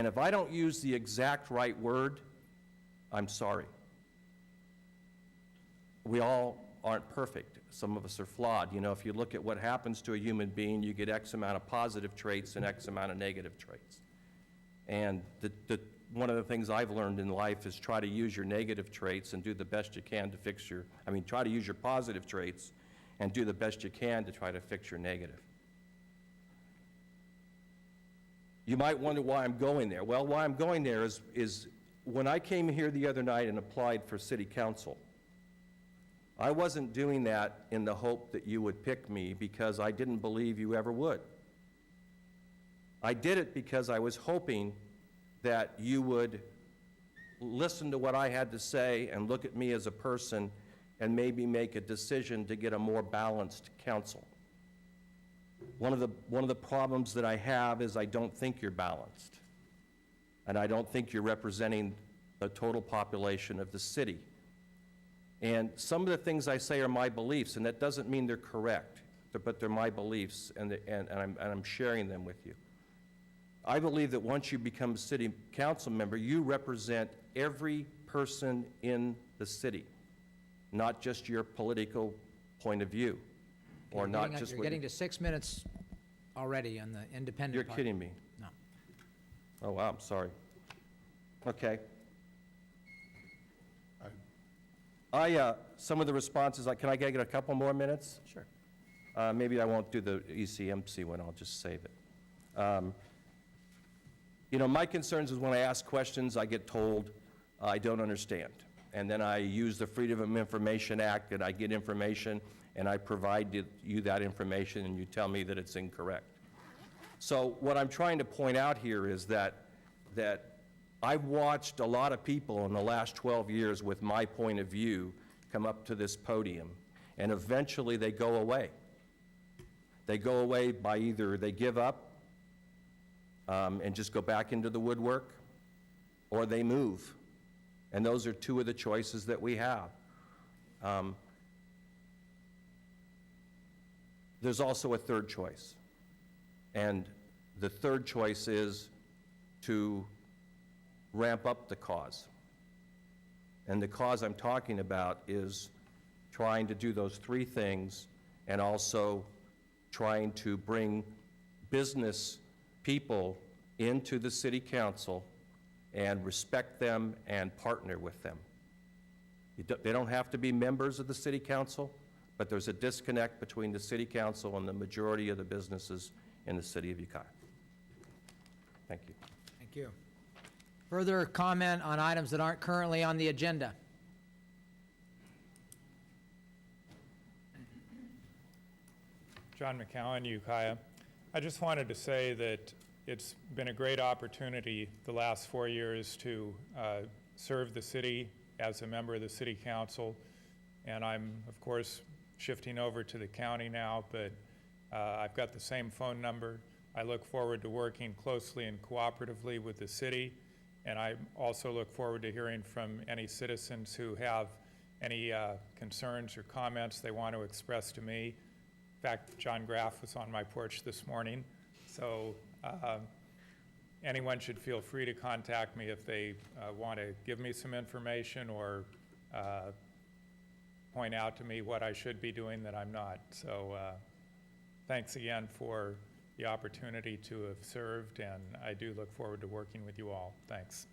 And if I don't use the exact right word, I'm sorry. We all aren't perfect. Some of us are flawed. You know, if you look at what happens to a human being, you get X amount of positive traits and X amount of negative traits. And one of the things I've learned in life is try to use your negative traits and do the best you can to fix try to use your positive traits and do the best you can to try to fix your negative. You might wonder why I'm going there. Well, why I'm going there is when I came here the other night and applied for city council, I wasn't doing that in the hope that you would pick me because I didn't believe you ever would. I did it because I was hoping that you would listen to what I had to say and look at me as a person and maybe make a decision to get a more balanced council. One of the problems that I have is I don't think you're balanced. And I don't think you're representing the total population of the city. And some of the things I say are my beliefs, and that doesn't mean they're correct, but they're my beliefs, and I'm sharing them with you. I believe that once you become a city council member, you represent every person in the city, not just your political point of view, or not just You're getting to 6 minutes already on the independent You're part. kidding me. No. Oh, wow, I'm sorry. Okay. Some of the responses, can I get a couple more minutes? Sure. Maybe I won't do the ECMC one, I'll just save it. You know, my concerns is when I ask questions, I get told I don't understand. And then I use the Freedom of Information Act, and I get information, and I provide you that information, and you tell me that it's incorrect. So what I'm trying to point out here is that I've watched a lot of people in the last 12 years with my point of view come up to this podium, and eventually they go away. They go away by either they give up and just go back into the woodwork, or they move. And those are two of the choices that we have. There's also a third choice. And the third choice is to ramp up the cause. And the cause I'm talking about is trying to do those three things and also trying to bring business people into the city council and respect them and partner with them. They don't have to be members of the city council, but there's a disconnect between the city council and the majority of the businesses in the city of Ukiah. Thank you. Thank you. Further comment on items that aren't currently on the agenda? John McCowan, Ukiah. I just wanted to say that it's been a great opportunity the last 4 years to serve the city as a member of the city council. And I'm, of course, shifting over to the county now, but I've got the same phone number. I look forward to working closely and cooperatively with the city. And I also look forward to hearing from any citizens who have any concerns or comments they want to express to me. In fact, John Graff was on my porch this morning. So anyone should feel free to contact me if they want to give me some information or point out to me what I should be doing that I'm not. So thanks again for the opportunity to have served, and I do look forward to working with you all. Thanks.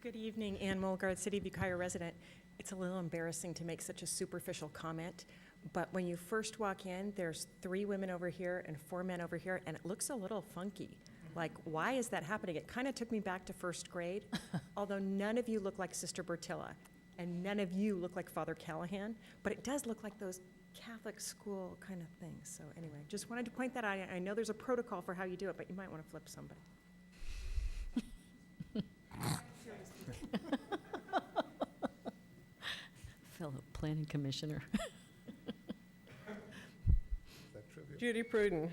Good evening, Ann Mulgard, City of Ukiah resident. It's a little embarrassing to make such a superficial comment, but when you first walk in, there's 3 women over here and 4 men over here, and it looks a little funky. Like, why is that happening? It kind of took me back to first grade, although none of you look like Sister Bertilla, and none of you look like Father Callahan, but it does look like those Catholic school kind of things. So anyway, just wanted to point that out. I know there's a protocol for how you do it, but you might want to flip somebody. Fellow planning commissioner. Judy Pruden.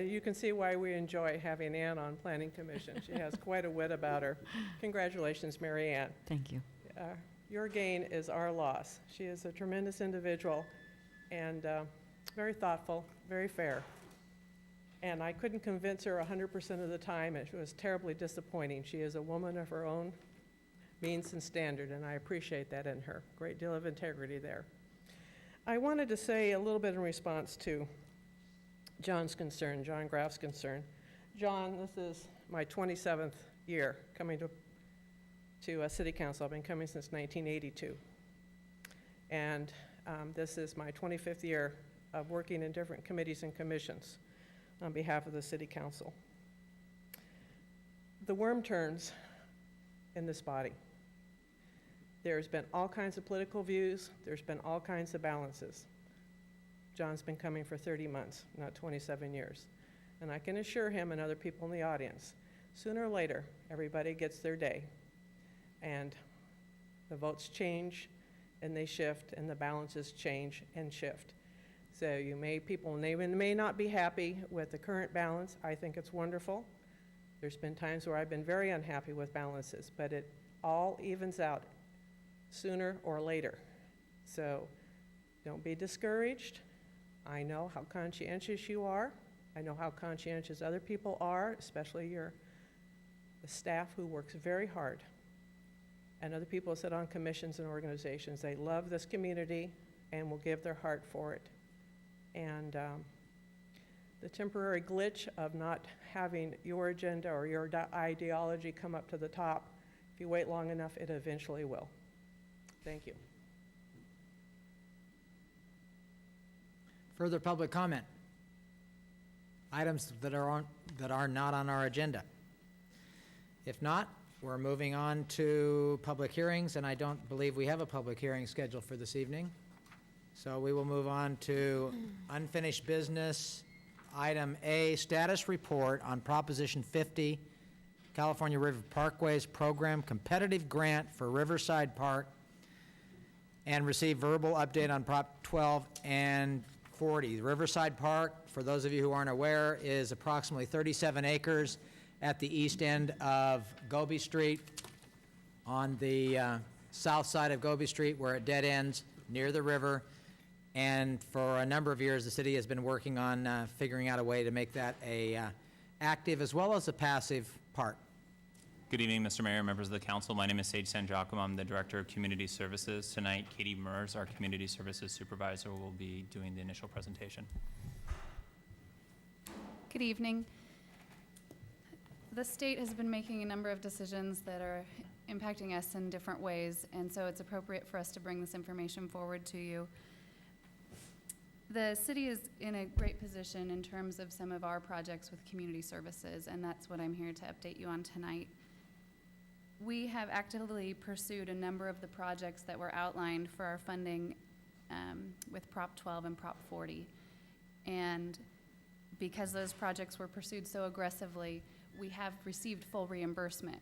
You can see why we enjoy having Ann on Planning Commission. She has quite a wit about her. Congratulations, Mary Ann. Thank you. Your gain is our loss. She is a tremendous individual and very thoughtful, very fair. And I couldn't convince her 100% of the time. It was terribly disappointing. She is a woman of her own means and standard, and I appreciate that in her. Great deal of integrity there. I wanted to say a little bit in response to John's concern, John Graff's concern. John, this is my 27th year coming to City Council. I've been coming since 1982. And this is my 25th year of working in different committees and commissions on behalf of the City Council. The worm turns in this body. There's been all kinds of political views. There's been all kinds of balances. John's been coming for 30 months, not 27 years. And I can assure him and other people in the audience, sooner or later, everybody gets their day. And the votes change, and they shift, and the balances change and shift. So people may not be happy with the current balance. I think it's wonderful. There's been times where I've been very unhappy with balances, but it all evens out sooner or later. So don't be discouraged. I know how conscientious you are. I know how conscientious other people are, especially the staff who works very hard. And other people sit on commissions and organizations. They love this community and will give their heart for it. And the temporary glitch of not having your agenda or your ideology come up to the top, if you wait long enough, it eventually will. Thank you. Further public comment? Items that are not on our agenda? If not, we're moving on to public hearings, and I don't believe we have a public hearing scheduled for this evening. So we will move on to unfinished business. Item A, status report on Proposition 50, California River Parkways Program Competitive Grant for Riverside Park, and receive verbal update on Prop 12 and 40. Riverside Park, for those of you who aren't aware, is approximately 37 acres at the east end of Goby Street, on the south side of Goby Street, where it dead ends near the river. And for a number of years, the city has been working on figuring out a way to make that a active as well as a passive park. Good evening, Mr. Mayor, members of the council. My name is Sage San Giacomo. I'm the Director of Community Services. Tonight, Katie Mers, our Community Services Supervisor, will be doing the initial presentation. Good evening. The state has been making a number of decisions that are impacting us in different ways, and so it's appropriate for us to bring this information forward to you. The city is in a great position in terms of some of our projects with community services, and that's what I'm here to update you on tonight. We have actively pursued a number of the projects that were outlined for our funding with Prop 12 and Prop 40. And because those projects were pursued so aggressively, we have received full reimbursement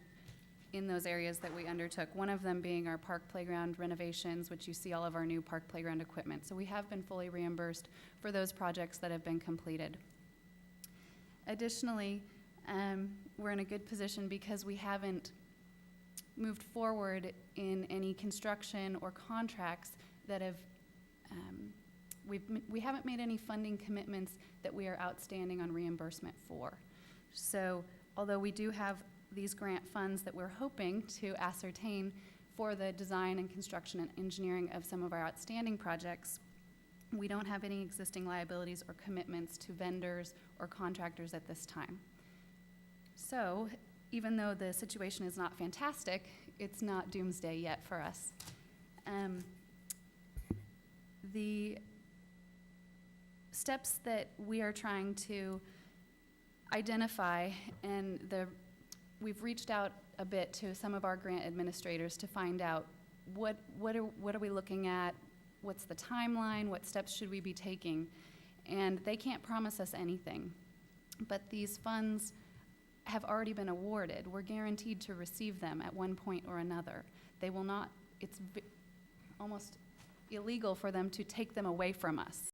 in those areas that we undertook, one of them being our park playground renovations, which you see all of our new park playground equipment. So we have been fully reimbursed for those projects that have been completed. Additionally, we're in a good position because we haven't moved forward in any construction or contracts that have, we haven't made any funding commitments that we are outstanding on reimbursement for. So although we do have these grant funds that we're hoping to ascertain for the design and construction and engineering of some of our outstanding projects, we don't have any existing liabilities or commitments to vendors or contractors at this time. So even though the situation is not fantastic, it's not doomsday yet for us. The steps that we are trying to identify, and we've reached out a bit to some of our grant administrators to find out what are we looking at, what's the timeline, what steps should we be taking, and they can't promise us anything. But these funds have already been awarded. We're guaranteed to receive them at one point or another. They will not, it's almost illegal for them to take them away from us.